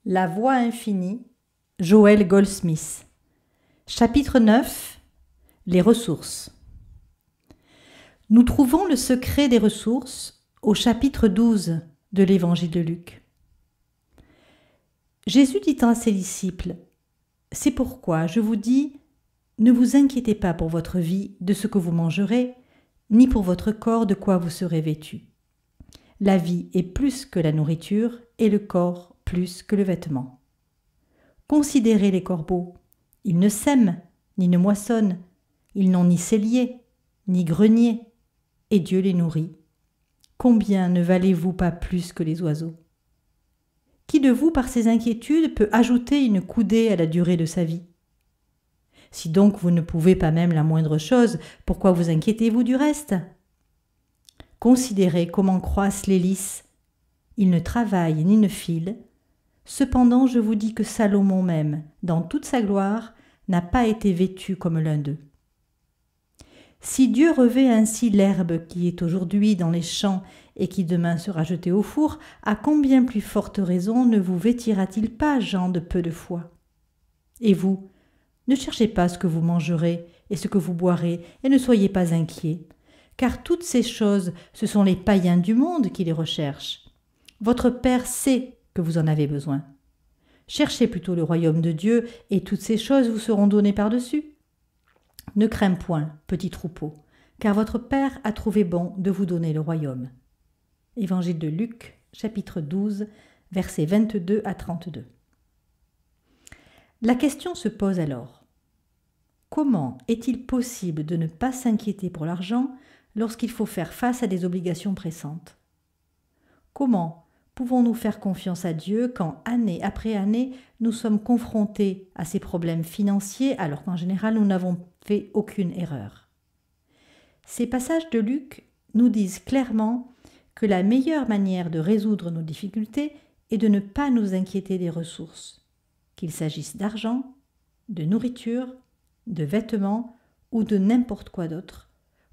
La voie infinie, Joel Goldsmith. Chapitre 9. Les ressources. Nous trouvons le secret des ressources au chapitre 12 de l'Évangile de Luc. Jésus dit à ses disciples : « C'est pourquoi je vous dis, ne vous inquiétez pas pour votre vie de ce que vous mangerez, ni pour votre corps de quoi vous serez vêtus. La vie est plus que la nourriture et le corps plus que le vêtement. Considérez les corbeaux, ils ne sèment, ni ne moissonnent, ils n'ont ni cellier, ni grenier, et Dieu les nourrit. Combien ne valez-vous pas plus que les oiseaux ? Qui de vous, par ses inquiétudes, peut ajouter une coudée à la durée de sa vie ? Si donc vous ne pouvez pas même la moindre chose, pourquoi vous inquiétez-vous du reste ? Considérez comment croissent les lys. Ils ne travaillent ni ne filent. Cependant, je vous dis que Salomon même, dans toute sa gloire, n'a pas été vêtu comme l'un d'eux. Si Dieu revêt ainsi l'herbe qui est aujourd'hui dans les champs et qui demain sera jetée au four, à combien plus forte raison ne vous vêtira-t-il pas, gens de peu de foi ? Et vous, ne cherchez pas ce que vous mangerez et ce que vous boirez, et ne soyez pas inquiets, car toutes ces choses, ce sont les païens du monde qui les recherchent. Votre Père sait que vous en avez besoin. Cherchez plutôt le royaume de Dieu, et toutes ces choses vous seront données par-dessus. Ne crains point, petit troupeau, car votre Père a trouvé bon de vous donner le royaume. Évangile de Luc, chapitre 12, versets 22 à 32. La question se pose alors : comment est-il possible de ne pas s'inquiéter pour l'argent lorsqu'il faut faire face à des obligations pressantes ? Comment pouvons-nous faire confiance à Dieu quand, année après année, nous sommes confrontés à ces problèmes financiers alors qu'en général nous n'avons fait aucune erreur ? Ces passages de Luc nous disent clairement que la meilleure manière de résoudre nos difficultés est de ne pas nous inquiéter des ressources, qu'il s'agisse d'argent, de nourriture, de vêtements ou de n'importe quoi d'autre,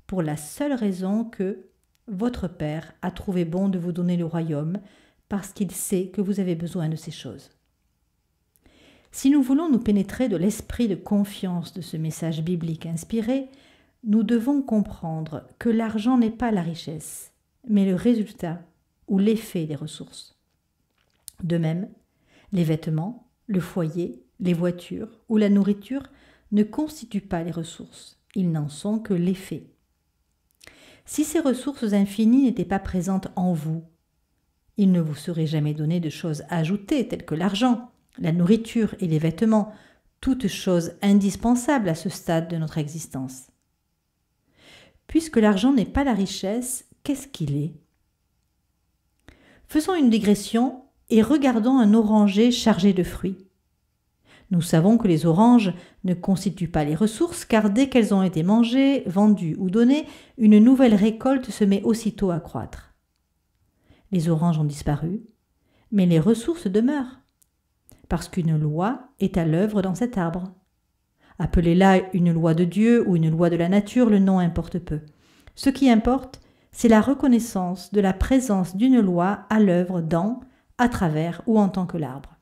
pour la seule raison que votre Père a trouvé bon de vous donner le royaume parce qu'il sait que vous avez besoin de ces choses. Si nous voulons nous pénétrer de l'esprit de confiance de ce message biblique inspiré, nous devons comprendre que l'argent n'est pas la richesse, mais le résultat ou l'effet des ressources. De même, les vêtements, le foyer, les voitures ou la nourriture ne constituent pas les ressources, ils n'en sont que l'effet. Si ces ressources infinies n'étaient pas présentes en vous, il ne vous serait jamais donné de choses ajoutées telles que l'argent, la nourriture et les vêtements, toutes choses indispensables à ce stade de notre existence. Puisque l'argent n'est pas la richesse, qu'est-ce qu'il est ? Faisons une digression et regardons un oranger chargé de fruits. Nous savons que les oranges ne constituent pas les ressources car dès qu'elles ont été mangées, vendues ou données, une nouvelle récolte se met aussitôt à croître. Les oranges ont disparu, mais les ressources demeurent, parce qu'une loi est à l'œuvre dans cet arbre. Appelez-la une loi de Dieu ou une loi de la nature, le nom importe peu. Ce qui importe, c'est la reconnaissance de la présence d'une loi à l'œuvre dans, à travers ou en tant que l'arbre.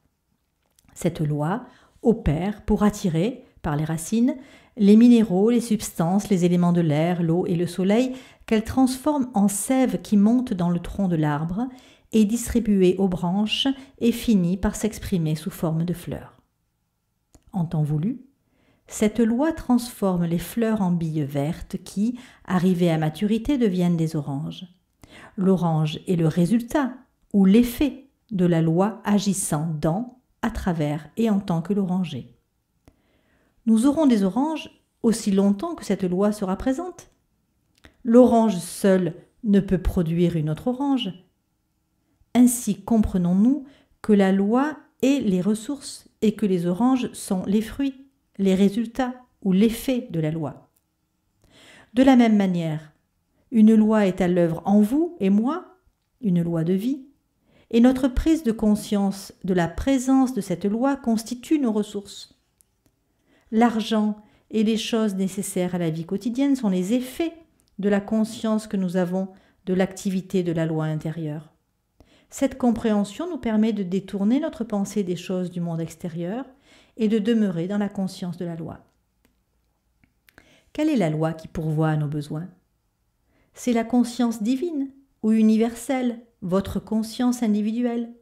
Cette loi opère pour attirer, par les racines, les minéraux, les substances, les éléments de l'air, l'eau et le soleil qu'elle transforme en sève qui monte dans le tronc de l'arbre, est distribuée aux branches et finit par s'exprimer sous forme de fleurs. En temps voulu, cette loi transforme les fleurs en billes vertes qui, arrivées à maturité, deviennent des oranges. L'orange est le résultat ou l'effet de la loi agissant dans, à travers et en tant que l'oranger. Nous aurons des oranges aussi longtemps que cette loi sera présente. L'orange seule ne peut produire une autre orange. Ainsi comprenons-nous que la loi est les ressources et que les oranges sont les fruits, les résultats ou l'effet de la loi. De la même manière, une loi est à l'œuvre en vous et moi, une loi de vie, et notre prise de conscience de la présence de cette loi constitue nos ressources. L'argent et les choses nécessaires à la vie quotidienne sont les effets de la conscience que nous avons de l'activité de la loi intérieure. Cette compréhension nous permet de détourner notre pensée des choses du monde extérieur et de demeurer dans la conscience de la loi. Quelle est la loi qui pourvoit à nos besoins? C'est la conscience divine ou universelle, votre conscience individuelle.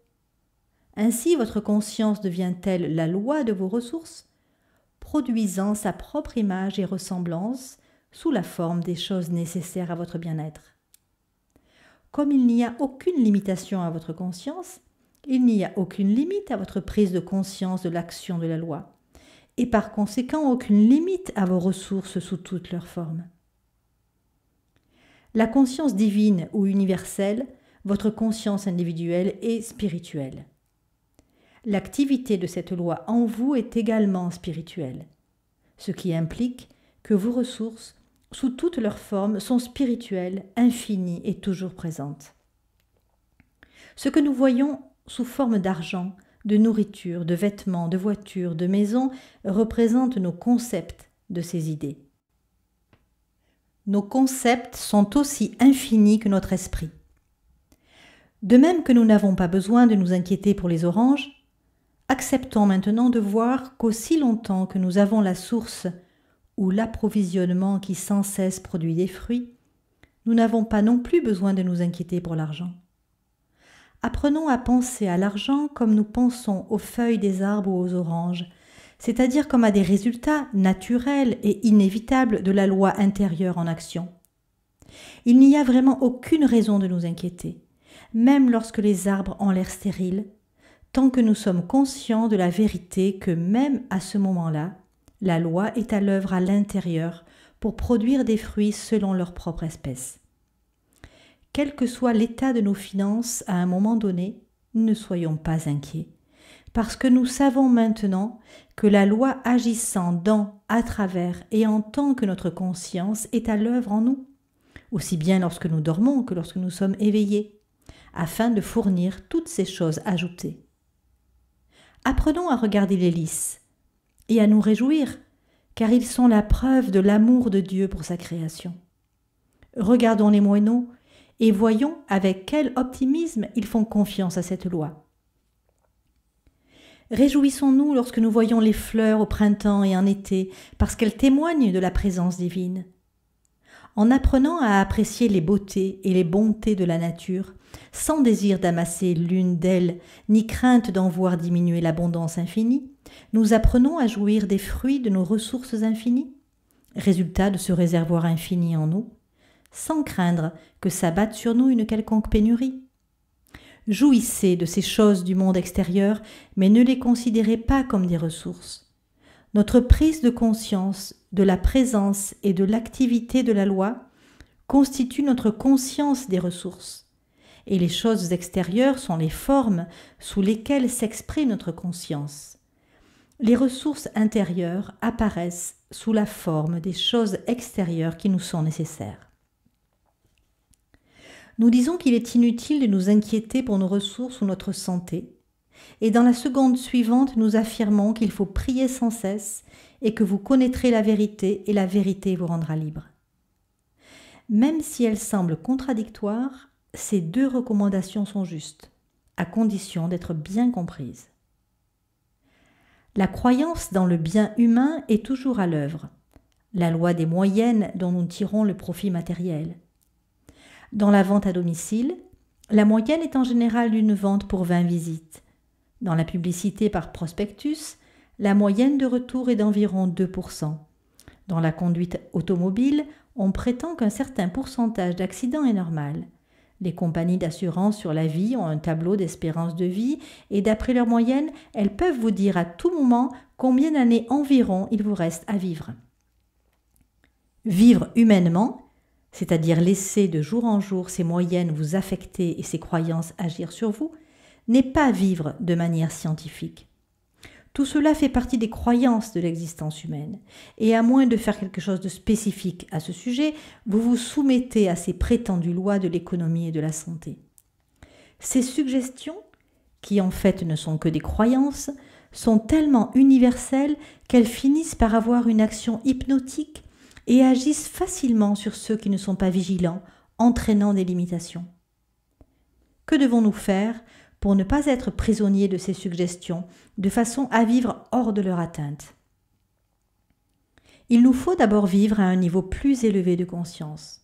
Ainsi, votre conscience devient-elle la loi de vos ressources, produisant sa propre image et ressemblance sous la forme des choses nécessaires à votre bien-être. Comme il n'y a aucune limitation à votre conscience, il n'y a aucune limite à votre prise de conscience de l'action de la loi, et par conséquent aucune limite à vos ressources sous toutes leurs formes. La conscience divine ou universelle, votre conscience individuelle est spirituelle. L'activité de cette loi en vous est également spirituelle, ce qui implique que vos ressources, sous toutes leurs formes, sont spirituelles, infinies et toujours présentes. Ce que nous voyons sous forme d'argent, de nourriture, de vêtements, de voitures, de maisons, représente nos concepts de ces idées. Nos concepts sont aussi infinis que notre esprit. De même que nous n'avons pas besoin de nous inquiéter pour les oranges, acceptons maintenant de voir qu'aussi longtemps que nous avons la source ou l'approvisionnement qui sans cesse produit des fruits, nous n'avons pas non plus besoin de nous inquiéter pour l'argent. Apprenons à penser à l'argent comme nous pensons aux feuilles des arbres ou aux oranges, c'est-à-dire comme à des résultats naturels et inévitables de la loi intérieure en action. Il n'y a vraiment aucune raison de nous inquiéter, même lorsque les arbres ont l'air stériles, tant que nous sommes conscients de la vérité que même à ce moment-là, la loi est à l'œuvre à l'intérieur pour produire des fruits selon leur propre espèce. Quel que soit l'état de nos finances à un moment donné, ne soyons pas inquiets, parce que nous savons maintenant que la loi agissant dans, à travers et en tant que notre conscience est à l'œuvre en nous, aussi bien lorsque nous dormons que lorsque nous sommes éveillés, afin de fournir toutes ces choses ajoutées. Apprenons à regarder les lys et à nous réjouir, car ils sont la preuve de l'amour de Dieu pour sa création. Regardons les moineaux et voyons avec quel optimisme ils font confiance à cette loi. Réjouissons-nous lorsque nous voyons les fleurs au printemps et en été, parce qu'elles témoignent de la présence divine. En apprenant à apprécier les beautés et les bontés de la nature, sans désir d'amasser l'une d'elles, ni crainte d'en voir diminuer l'abondance infinie, nous apprenons à jouir des fruits de nos ressources infinies, résultat de ce réservoir infini en nous, sans craindre que s'abatte sur nous une quelconque pénurie. Jouissez de ces choses du monde extérieur, mais ne les considérez pas comme des ressources. Notre prise de conscience de la présence et de l'activité de la loi constitue notre conscience des ressources, et les choses extérieures sont les formes sous lesquelles s'exprime notre conscience. Les ressources intérieures apparaissent sous la forme des choses extérieures qui nous sont nécessaires. Nous disons qu'il est inutile de nous inquiéter pour nos ressources ou notre santé, et dans la seconde suivante, nous affirmons qu'il faut prier sans cesse et que vous connaîtrez la vérité et la vérité vous rendra libre. Même si elles semblent contradictoires, ces deux recommandations sont justes, à condition d'être bien comprises. La croyance dans le bien humain est toujours à l'œuvre, la loi des moyennes dont nous tirons le profit matériel. Dans la vente à domicile, la moyenne est en général d'une vente pour 20 visites. Dans la publicité par prospectus, la moyenne de retour est d'environ 2%. Dans la conduite automobile, on prétend qu'un certain pourcentage d'accidents est normal. Les compagnies d'assurance sur la vie ont un tableau d'espérance de vie et d'après leur moyenne, elles peuvent vous dire à tout moment combien d'années environ il vous reste à vivre. Vivre humainement, c'est-à-dire laisser de jour en jour ces moyennes vous affecter et ces croyances agir sur vous, n'est pas vivre de manière scientifique. Tout cela fait partie des croyances de l'existence humaine, et à moins de faire quelque chose de spécifique à ce sujet, vous vous soumettez à ces prétendues lois de l'économie et de la santé. Ces suggestions, qui en fait ne sont que des croyances, sont tellement universelles qu'elles finissent par avoir une action hypnotique et agissent facilement sur ceux qui ne sont pas vigilants, entraînant des limitations. Que devons-nous faire pour ne pas être prisonniers de ces suggestions, de façon à vivre hors de leur atteinte? Il nous faut d'abord vivre à un niveau plus élevé de conscience.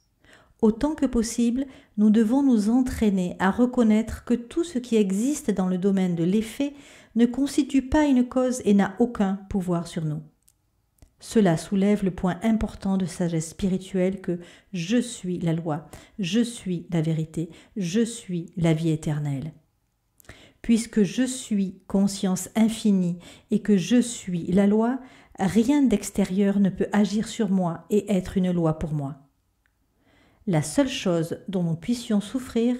Autant que possible, nous devons nous entraîner à reconnaître que tout ce qui existe dans le domaine de l'effet ne constitue pas une cause et n'a aucun pouvoir sur nous. Cela soulève le point important de sagesse spirituelle que je suis la loi, je suis la vérité, je suis la vie éternelle. Puisque je suis conscience infinie et que je suis la loi, rien d'extérieur ne peut agir sur moi et être une loi pour moi. La seule chose dont nous puissions souffrir,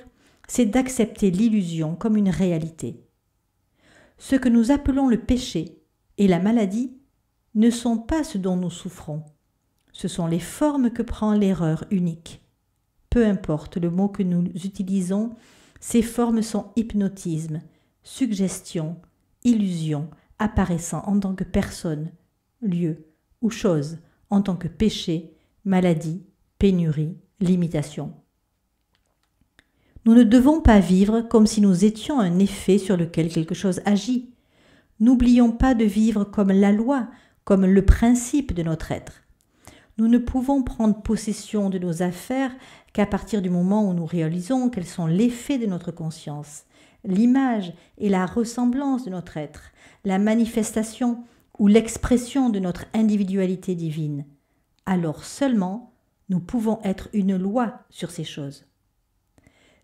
c'est d'accepter l'illusion comme une réalité. Ce que nous appelons le péché et la maladie ne sont pas ce dont nous souffrons. Ce sont les formes que prend l'erreur unique. Peu importe le mot que nous utilisons, ces formes sont hypnotisme, suggestion, illusion, apparaissant en tant que personne, lieu ou chose, en tant que péché, maladie, pénurie, limitation. Nous ne devons pas vivre comme si nous étions un effet sur lequel quelque chose agit. N'oublions pas de vivre comme la loi, comme le principe de notre être. Nous ne pouvons prendre possession de nos affaires qu'à partir du moment où nous réalisons quels sont l'effet de notre conscience, l'image et la ressemblance de notre être, la manifestation ou l'expression de notre individualité divine. Alors seulement, nous pouvons être une loi sur ces choses.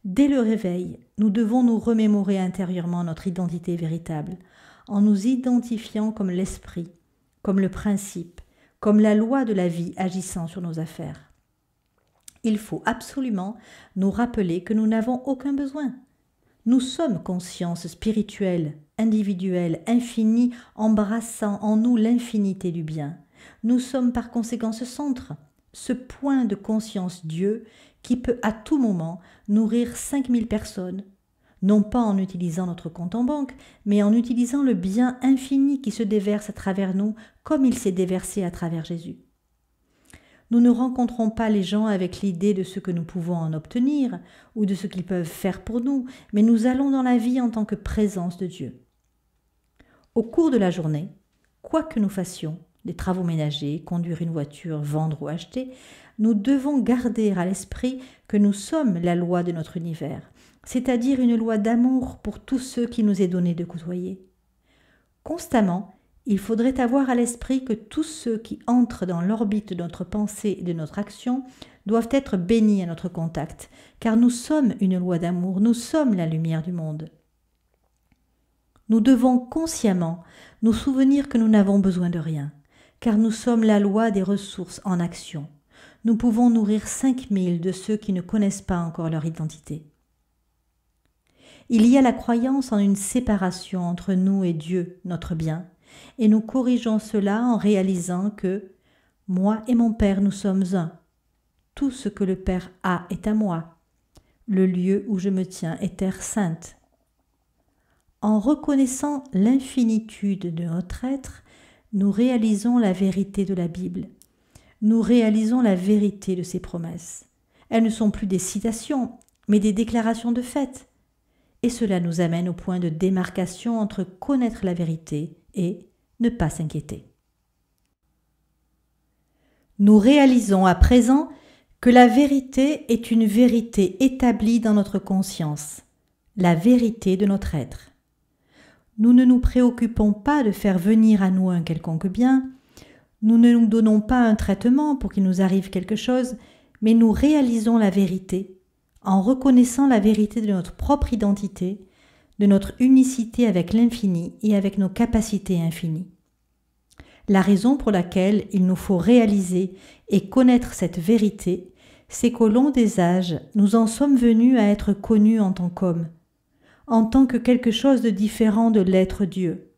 Dès le réveil, nous devons nous remémorer intérieurement notre identité véritable, en nous identifiant comme l'esprit, comme le principe, comme la loi de la vie agissant sur nos affaires. Il faut absolument nous rappeler que nous n'avons aucun besoin. Nous sommes conscience spirituelle, individuelle, infinie, embrassant en nous l'infinité du bien. Nous sommes par conséquent ce centre, ce point de conscience Dieu qui peut à tout moment nourrir 5000 personnes, non pas en utilisant notre compte en banque, mais en utilisant le bien infini qui se déverse à travers nous comme il s'est déversé à travers Jésus. Nous ne rencontrons pas les gens avec l'idée de ce que nous pouvons en obtenir ou de ce qu'ils peuvent faire pour nous, mais nous allons dans la vie en tant que présence de Dieu. Au cours de la journée, quoi que nous fassions, des travaux ménagers, conduire une voiture, vendre ou acheter, nous devons garder à l'esprit que nous sommes la loi de notre univers, c'est-à-dire une loi d'amour pour tous ceux qui nous est donné de côtoyer. Constamment, il faudrait avoir à l'esprit que tous ceux qui entrent dans l'orbite de notre pensée et de notre action doivent être bénis à notre contact, car nous sommes une loi d'amour, nous sommes la lumière du monde. Nous devons consciemment nous souvenir que nous n'avons besoin de rien, car nous sommes la loi des ressources en action. Nous pouvons nourrir 5000 de ceux qui ne connaissent pas encore leur identité. Il y a la croyance en une séparation entre nous et Dieu, notre bien, et nous corrigeons cela en réalisant que « moi et mon Père nous sommes un. Tout ce que le Père a est à moi. Le lieu où je me tiens est terre sainte. » En reconnaissant l'infinitude de notre être, nous réalisons la vérité de la Bible. Nous réalisons la vérité de ses promesses. Elles ne sont plus des citations, mais des déclarations de fait. Et cela nous amène au point de démarcation entre connaître la vérité et ne pas s'inquiéter. Nous réalisons à présent que la vérité est une vérité établie dans notre conscience, la vérité de notre être. Nous ne nous préoccupons pas de faire venir à nous un quelconque bien, nous ne nous donnons pas un traitement pour qu'il nous arrive quelque chose, mais nous réalisons la vérité en reconnaissant la vérité de notre propre identité, de notre unicité avec l'infini et avec nos capacités infinies. La raison pour laquelle il nous faut réaliser et connaître cette vérité, c'est qu'au long des âges, nous en sommes venus à être connus en tant qu'hommes, en tant que quelque chose de différent de l'être Dieu,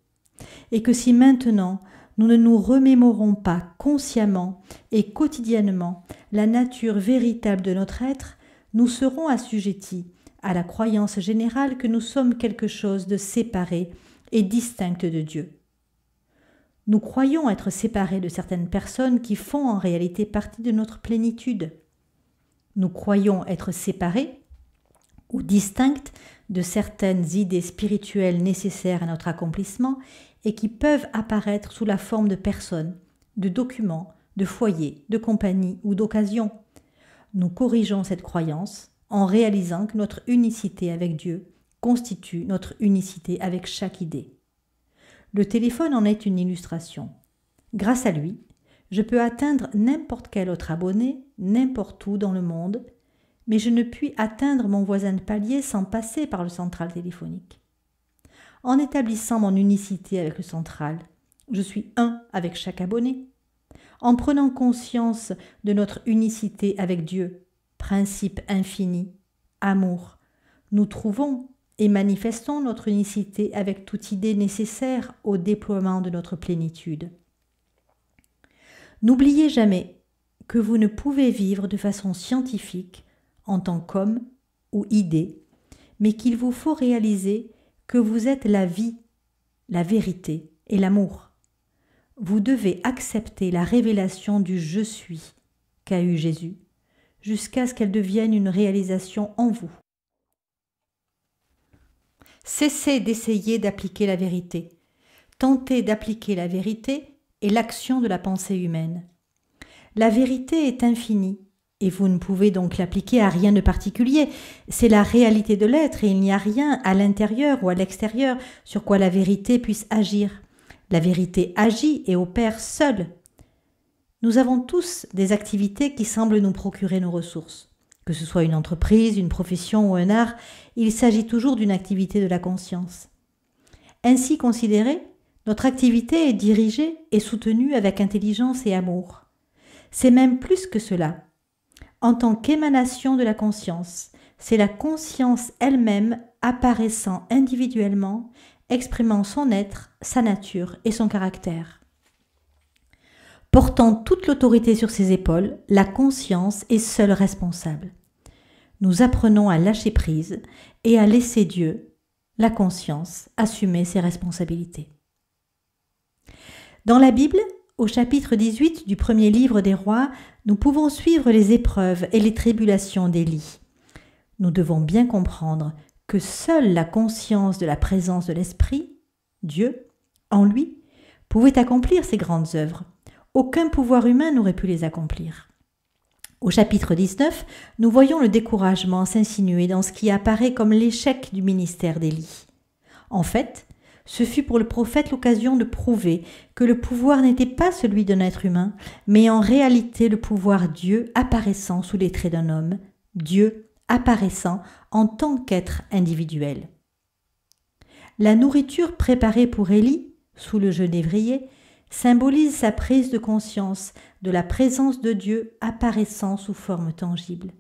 et que si maintenant nous ne nous remémorons pas consciemment et quotidiennement la nature véritable de notre être, nous serons assujettis à la croyance générale que nous sommes quelque chose de séparé et distinct de Dieu. Nous croyons être séparés de certaines personnes qui font en réalité partie de notre plénitude. Nous croyons être séparés ou distinctes de certaines idées spirituelles nécessaires à notre accomplissement et qui peuvent apparaître sous la forme de personnes, de documents, de foyers, de compagnies ou d'occasions. Nous corrigeons cette croyance en réalisant que notre unicité avec Dieu constitue notre unicité avec chaque idée. Le téléphone en est une illustration. Grâce à lui, je peux atteindre n'importe quel autre abonné, n'importe où dans le monde, mais je ne puis atteindre mon voisin de palier sans passer par le central téléphonique. En établissant mon unicité avec le central, je suis un avec chaque abonné. En prenant conscience de notre unicité avec Dieu, principe infini, amour, nous trouvons et manifestons notre unicité avec toute idée nécessaire au déploiement de notre plénitude. N'oubliez jamais que vous ne pouvez vivre de façon scientifique en tant qu'homme ou idée, mais qu'il vous faut réaliser que vous êtes la vie, la vérité et l'amour. Vous devez accepter la révélation du « je suis » qu'a eu Jésus, jusqu'à ce qu'elle devienne une réalisation en vous. Cessez d'essayer d'appliquer la vérité. Tentez d'appliquer la vérité et l'action de la pensée humaine. La vérité est infinie, et vous ne pouvez donc l'appliquer à rien de particulier. C'est la réalité de l'être et il n'y a rien à l'intérieur ou à l'extérieur sur quoi la vérité puisse agir. La vérité agit et opère seule. Nous avons tous des activités qui semblent nous procurer nos ressources. Que ce soit une entreprise, une profession ou un art, il s'agit toujours d'une activité de la conscience. Ainsi considérée, notre activité est dirigée et soutenue avec intelligence et amour. C'est même plus que cela. En tant qu'émanation de la conscience, c'est la conscience elle-même apparaissant individuellement, exprimant son être, sa nature et son caractère. Portant toute l'autorité sur ses épaules, la conscience est seule responsable. Nous apprenons à lâcher prise et à laisser Dieu, la conscience, assumer ses responsabilités. Dans la Bible, au chapitre 18 du premier livre des rois, nous pouvons suivre les épreuves et les tribulations d'Élie. Nous devons bien comprendre que seule la conscience de la présence de l'Esprit, Dieu, en lui, pouvait accomplir ces grandes œuvres. Aucun pouvoir humain n'aurait pu les accomplir. Au chapitre 19, nous voyons le découragement s'insinuer dans ce qui apparaît comme l'échec du ministère d'Élie. En fait, ce fut pour le prophète l'occasion de prouver que le pouvoir n'était pas celui d'un être humain, mais en réalité le pouvoir Dieu apparaissant sous les traits d'un homme, Dieu apparaissant en tant qu'être individuel. La nourriture préparée pour Élie, sous le genévrier, symbolise sa prise de conscience de la présence de Dieu apparaissant sous forme tangible.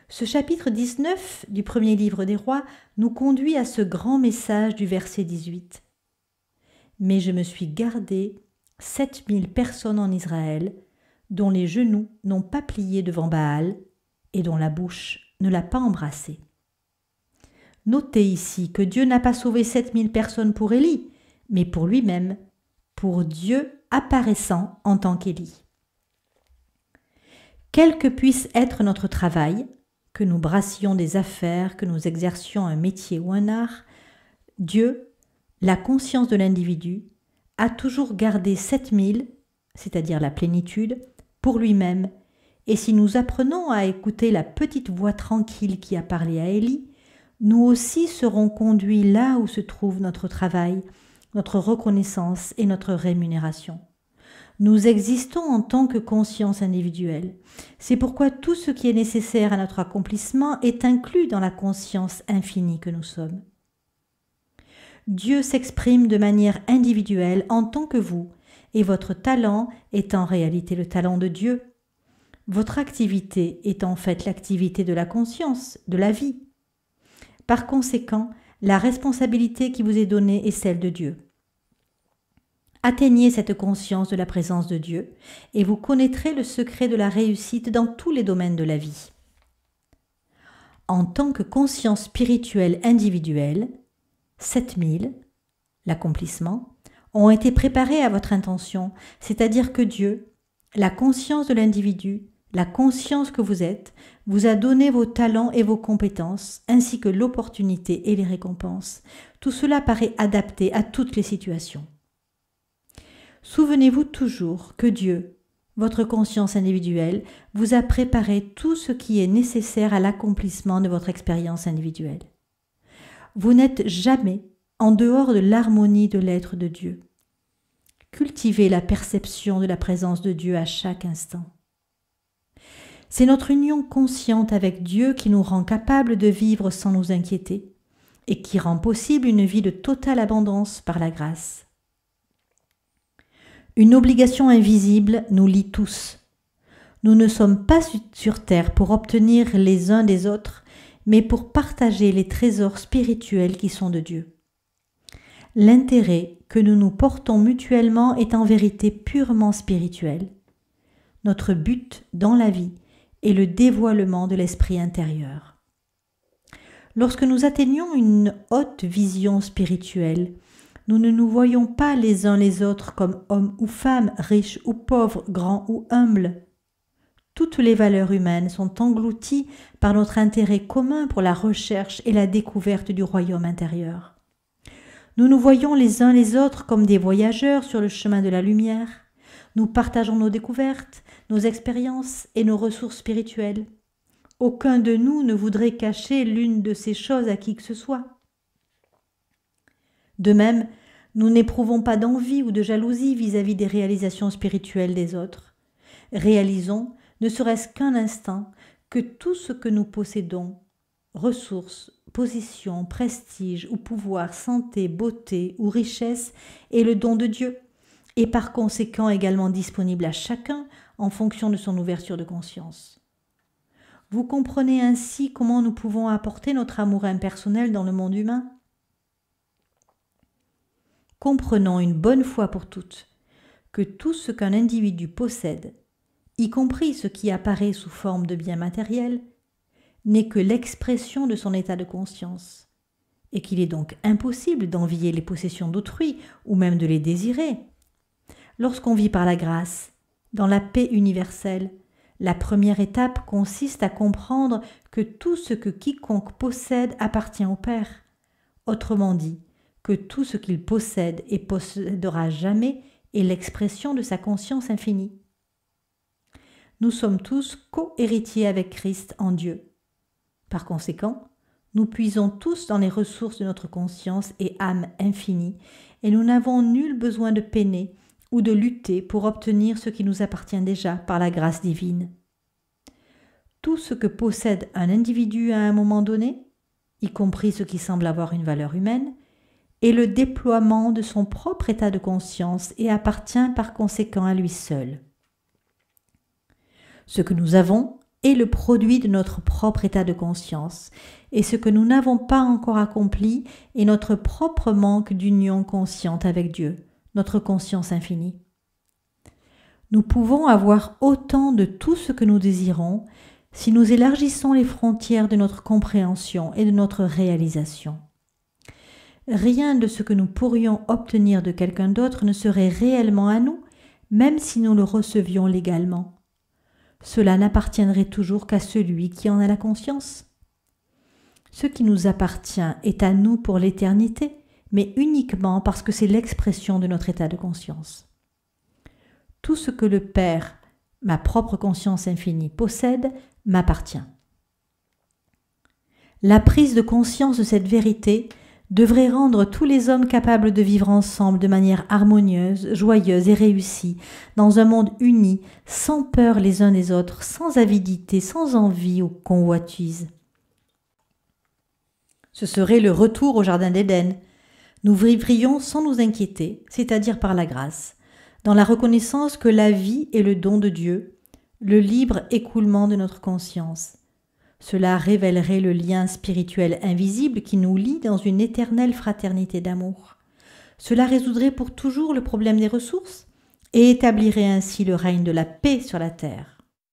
Ce chapitre 19 du premier livre des rois nous conduit à ce grand message du verset 18. « Mais je me suis gardé 7000 personnes en Israël, dont les genoux n'ont pas plié devant Baal et dont la bouche ne l'a pas embrassé. » Notez ici que Dieu n'a pas sauvé 7000 personnes pour Élie, mais pour lui-même, pour Dieu apparaissant en tant qu'Élie. Quel que puisse être notre travail, que nous brassions des affaires, que nous exercions un métier ou un art, Dieu, la conscience de l'individu, a toujours gardé 7000, c'est-à-dire la plénitude, pour lui-même, et si nous apprenons à écouter la petite voix tranquille qui a parlé à Élie, nous aussi serons conduits là où se trouve notre travail, notre reconnaissance et notre rémunération. Nous existons en tant que conscience individuelle. C'est pourquoi tout ce qui est nécessaire à notre accomplissement est inclus dans la conscience infinie que nous sommes. Dieu s'exprime de manière individuelle en tant que vous, et votre talent est en réalité le talent de Dieu. Votre activité est en fait l'activité de la conscience, de la vie. Par conséquent, la responsabilité qui vous est donnée est celle de Dieu. Atteignez cette conscience de la présence de Dieu et vous connaîtrez le secret de la réussite dans tous les domaines de la vie. En tant que conscience spirituelle individuelle, 7000, l'accomplissement, ont été préparés à votre intention, c'est-à-dire que Dieu, la conscience de l'individu, la conscience que vous êtes, vous a donné vos talents et vos compétences, ainsi que l'opportunité et les récompenses. Tout cela paraît adapté à toutes les situations. Souvenez-vous toujours que Dieu, votre conscience individuelle, vous a préparé tout ce qui est nécessaire à l'accomplissement de votre expérience individuelle. Vous n'êtes jamais en dehors de l'harmonie de l'être de Dieu. Cultivez la perception de la présence de Dieu à chaque instant. C'est notre union consciente avec Dieu qui nous rend capables de vivre sans nous inquiéter et qui rend possible une vie de totale abondance par la grâce. Une obligation invisible nous lie tous. Nous ne sommes pas sur terre pour obtenir les uns des autres, mais pour partager les trésors spirituels qui sont de Dieu. L'intérêt que nous nous portons mutuellement est en vérité purement spirituel. Notre but dans la vie est le dévoilement de l'esprit intérieur. Lorsque nous atteignons une haute vision spirituelle, nous ne nous voyons pas les uns les autres comme hommes ou femmes, riches ou pauvres, grands ou humbles. Toutes les valeurs humaines sont englouties par notre intérêt commun pour la recherche et la découverte du royaume intérieur. Nous nous voyons les uns les autres comme des voyageurs sur le chemin de la lumière. Nous partageons nos découvertes, nos expériences et nos ressources spirituelles. Aucun de nous ne voudrait cacher l'une de ces choses à qui que ce soit. De même, nous n'éprouvons pas d'envie ou de jalousie vis-à-vis des réalisations spirituelles des autres. Réalisons, ne serait-ce qu'un instant, que tout ce que nous possédons, ressources, position, prestige ou pouvoir, santé, beauté ou richesse, est le don de Dieu et par conséquent également disponible à chacun en fonction de son ouverture de conscience. Vous comprenez ainsi comment nous pouvons apporter notre amour impersonnel dans le monde humain? Comprenons une bonne fois pour toutes que tout ce qu'un individu possède, y compris ce qui apparaît sous forme de biens matériels, n'est que l'expression de son état de conscience, et qu'il est donc impossible d'envier les possessions d'autrui ou même de les désirer. Lorsqu'on vit par la grâce, dans la paix universelle, la première étape consiste à comprendre que tout ce que quiconque possède appartient au Père. Autrement dit, que tout ce qu'il possède et possédera jamais est l'expression de sa conscience infinie. Nous sommes tous co-héritiers avec Christ en Dieu. Par conséquent, nous puisons tous dans les ressources de notre conscience et âme infinie, et nous n'avons nul besoin de peiner ou de lutter pour obtenir ce qui nous appartient déjà par la grâce divine. Tout ce que possède un individu à un moment donné, y compris ce qui semble avoir une valeur humaine, est le déploiement de son propre état de conscience et appartient par conséquent à lui seul. Ce que nous avons est le produit de notre propre état de conscience, et ce que nous n'avons pas encore accompli est notre propre manque d'union consciente avec Dieu, notre conscience infinie. Nous pouvons avoir autant de tout ce que nous désirons si nous élargissons les frontières de notre compréhension et de notre réalisation. Rien de ce que nous pourrions obtenir de quelqu'un d'autre ne serait réellement à nous, même si nous le recevions légalement. Cela n'appartiendrait toujours qu'à celui qui en a la conscience. Ce qui nous appartient est à nous pour l'éternité, mais uniquement parce que c'est l'expression de notre état de conscience. Tout ce que le Père, ma propre conscience infinie, possède, m'appartient. La prise de conscience de cette vérité devrait rendre tous les hommes capables de vivre ensemble de manière harmonieuse, joyeuse et réussie, dans un monde uni, sans peur les uns des autres, sans avidité, sans envie ou convoitise. Ce serait le retour au Jardin d'Éden. Nous vivrions sans nous inquiéter, c'est-à-dire par la grâce, dans la reconnaissance que la vie est le don de Dieu, le libre écoulement de notre conscience. Cela révélerait le lien spirituel invisible qui nous lie dans une éternelle fraternité d'amour. Cela résoudrait pour toujours le problème des ressources et établirait ainsi le règne de la paix sur la terre.